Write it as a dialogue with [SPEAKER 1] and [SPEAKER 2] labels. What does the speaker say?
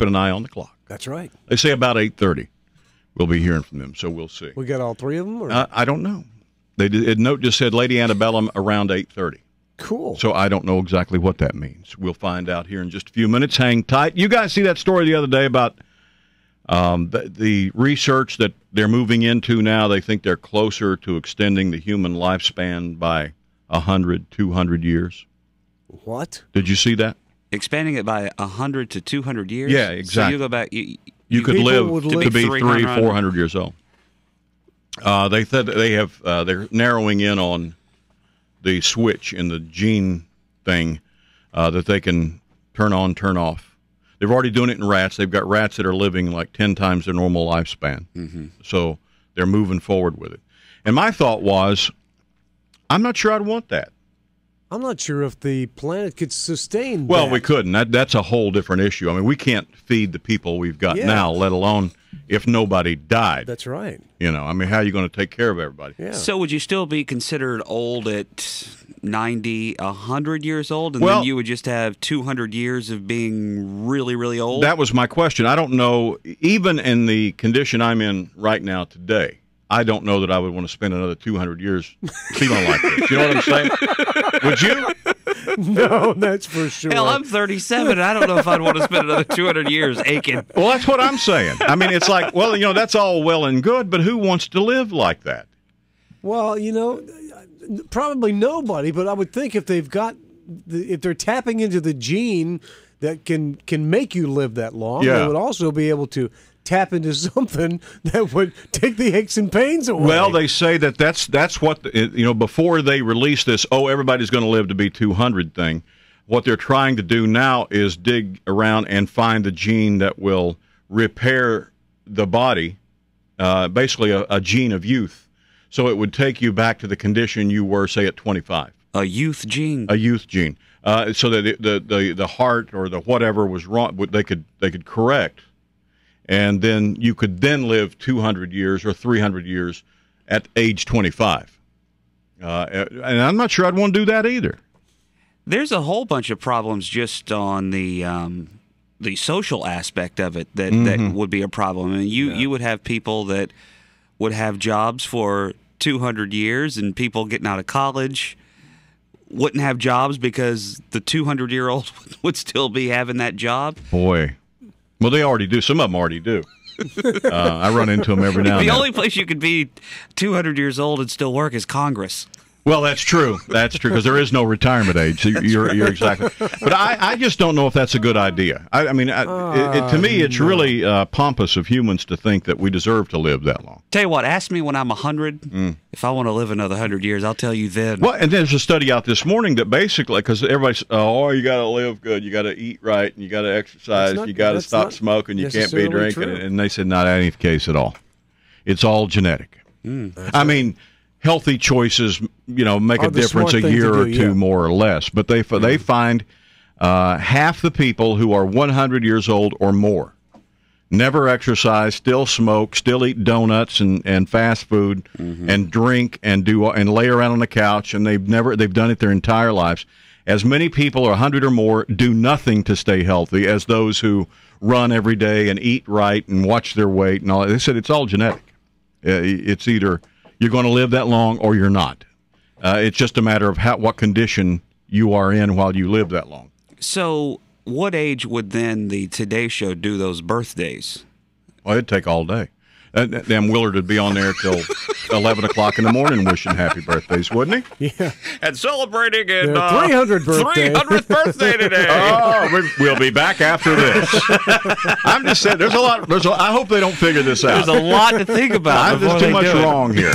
[SPEAKER 1] keeping an eye on the clock.
[SPEAKER 2] That's right.
[SPEAKER 1] They say about 8:30 we'll be hearing from them, so we'll see.
[SPEAKER 2] We got all three of them? Or?
[SPEAKER 1] I don't know. A note just said Lady Antebellum around 8:30.
[SPEAKER 2] Cool.
[SPEAKER 1] So I don't know exactly what that means. We'll find out here in just a few minutes. Hang tight. You guys see that story the other day about the research that they're moving into now? They think they're closer to extending the human lifespan by 100, 200 years.
[SPEAKER 2] What?
[SPEAKER 1] Did you see that?
[SPEAKER 3] Expanding it by 100 to 200 years?
[SPEAKER 1] Yeah, exactly.
[SPEAKER 3] So you go back.
[SPEAKER 1] You could live to be 300,
[SPEAKER 3] 300.
[SPEAKER 1] 400 years old. They said that they're narrowing in on the switch in the gene thing that they can turn on, turn off. They've already done it in rats. They've got rats that are living like 10 times their normal lifespan. Mm-hmm. So they're moving forward with it. And my thought was, I'm not sure I'd want that.
[SPEAKER 2] I'm not sure if the planet could sustain
[SPEAKER 1] Well,
[SPEAKER 2] that.
[SPEAKER 1] we couldn't. That's a whole different issue. I mean, we can't feed the people we've got now, let alone if nobody died.
[SPEAKER 2] That's right.
[SPEAKER 1] You know, I mean, how are you going to take care of everybody?
[SPEAKER 2] Yeah.
[SPEAKER 3] So would you still be considered old at 90, 100 years old, and then you would just have 200 years of being really, really old?
[SPEAKER 1] That was my question. I don't know, even in the condition I'm in right now today, I don't know that I would want to spend another 200 years feeling like this. You know what I'm saying? Would you?
[SPEAKER 2] No, that's for sure.
[SPEAKER 3] Hell, I'm 37. I don't know if I'd want to spend another 200 years aching.
[SPEAKER 1] Well, that's what I'm saying. I mean, it's like, well, you know, that's all well and good, but who wants to live like that?
[SPEAKER 2] Well, you know, probably nobody, but I would think if they've got, if they're tapping into the gene that can make you live that long, they would also be able to tap into something that would take the aches and pains away.
[SPEAKER 1] Well, they say that's what, you know, before they release this, everybody's going to live to be 200 thing, what they're trying to do now is dig around and find the gene that will repair the body, basically a gene of youth. So it would take you back to the condition you were, say, at 25.
[SPEAKER 3] A youth gene.
[SPEAKER 1] A youth gene. So that the heart or the whatever was wrong, they could correct. And then you could then live 200 years or 300 years at age 25. And I'm not sure I'd want to do that either.
[SPEAKER 3] There's a whole bunch of problems just on the social aspect of it that would be a problem. I mean, you would have people that would have jobs for 200 years, and people getting out of college wouldn't have jobs because the 200-year-old would still be having that job.
[SPEAKER 1] Boy. Well, they already do. Some of them already do. I run into them every now and then.
[SPEAKER 3] The only place you could be 200 years old and still work is Congress.
[SPEAKER 1] Well, that's true. That's true, because there is no retirement age. So you're exactly. But I just don't know if that's a good idea. I mean, to me, it's really pompous of humans to think that we deserve to live that long.
[SPEAKER 3] Tell you what, ask me when I'm 100. If I want to live another 100 years, I'll tell you then.
[SPEAKER 1] Well, and there's a study out this morning that basically, because everybody's, you got to live good, you got to eat right, and you got to exercise, you got to stop smoking, you can't be drinking, and they said, no, that ain't the case at all. It's all genetic. I mean, healthy choices, you know, make a difference a year or two more or less. But they find half the people who are 100 years old or more never exercise, still smoke, still eat donuts and fast food and drink and lay around on the couch, and they've done it their entire lives. As many people, 100 or more, do nothing to stay healthy as those who run every day and eat right and watch their weight and all that. They said it's all genetic. It's either you're going to live that long or you're not. It's just a matter of what condition you are in while you live that long.
[SPEAKER 3] So what age would then the Today Show do those birthdays?
[SPEAKER 1] Well, it'd take all day. Damn Willard would be on there till 11 o'clock in the morning wishing happy birthdays, wouldn't he?
[SPEAKER 2] Yeah.
[SPEAKER 3] And celebrating in
[SPEAKER 2] 300th birthday.
[SPEAKER 3] 300th birthday today.
[SPEAKER 1] We'll be back after this. I'm just saying, there's a lot. I hope they don't figure this out.
[SPEAKER 3] There's a lot to think about.
[SPEAKER 1] There's too much wrong here.